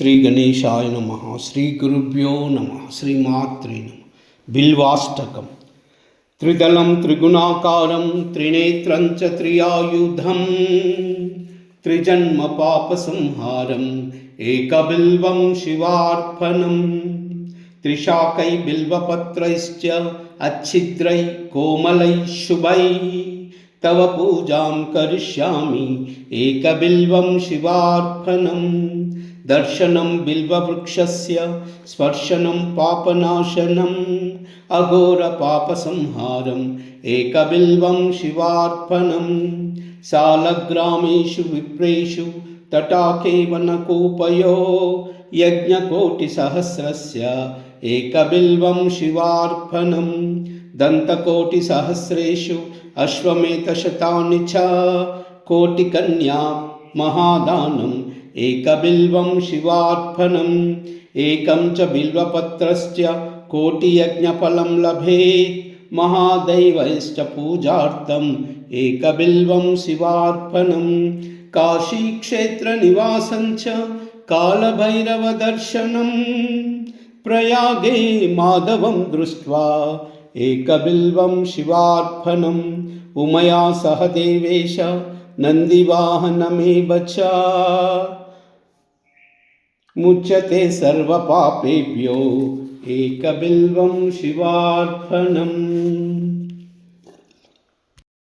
శ్రీ గణేశాయ నమః. శ్రీ గురుభ్యో నమః. శ్రీమాత్రే నమః. బిల్వాష్టకం. త్రిదళం త్రిగుణాకారం త్రినేత్రం చ త్రియాయుధం త్రిజన్మ పాప సంహారం ఏకబిల్వం శివార్పణం త్రిశాకై బిల్వపత్రైశ్చ अच्छिद्रै कोमलै शुभै तव पूजां करिष्यामि एकबिल्वं शिवार्पणं दर्शनं बिल्ववृक्षस्य स्पर्शनं पापनाशनम् अघोरपापसंहारम् एकबिल्वं शिवार्पणं सालग्रामेषु विप्रेषु तटाके वनकोपयो यज्ञकोटिसहस्रस्य एकबिल्वं शिवार्पणं दन्तकोटिसहस्रेषु अश्वमेधशतानि च कोटिकन्या महादानम् एकबिल्वं शिवार्पणम् एकं च बिल्वपत्रश्च कोटियज्ञफलं लभेत् महादैवैश्च पूजार्थम् एकबिल्वं शिवार्पणं काशीक्षेत्रनिवासं च कालभैरवदर्शनम् प्रयागे माधवं दृष्ट्वा एकबिल्वं शिवार्पणम् उमया सह देवेश नन्दिवाहनमेव च मुच्यते सर्वपापेभ्यो एकबिल्वं शिवार्पणम्.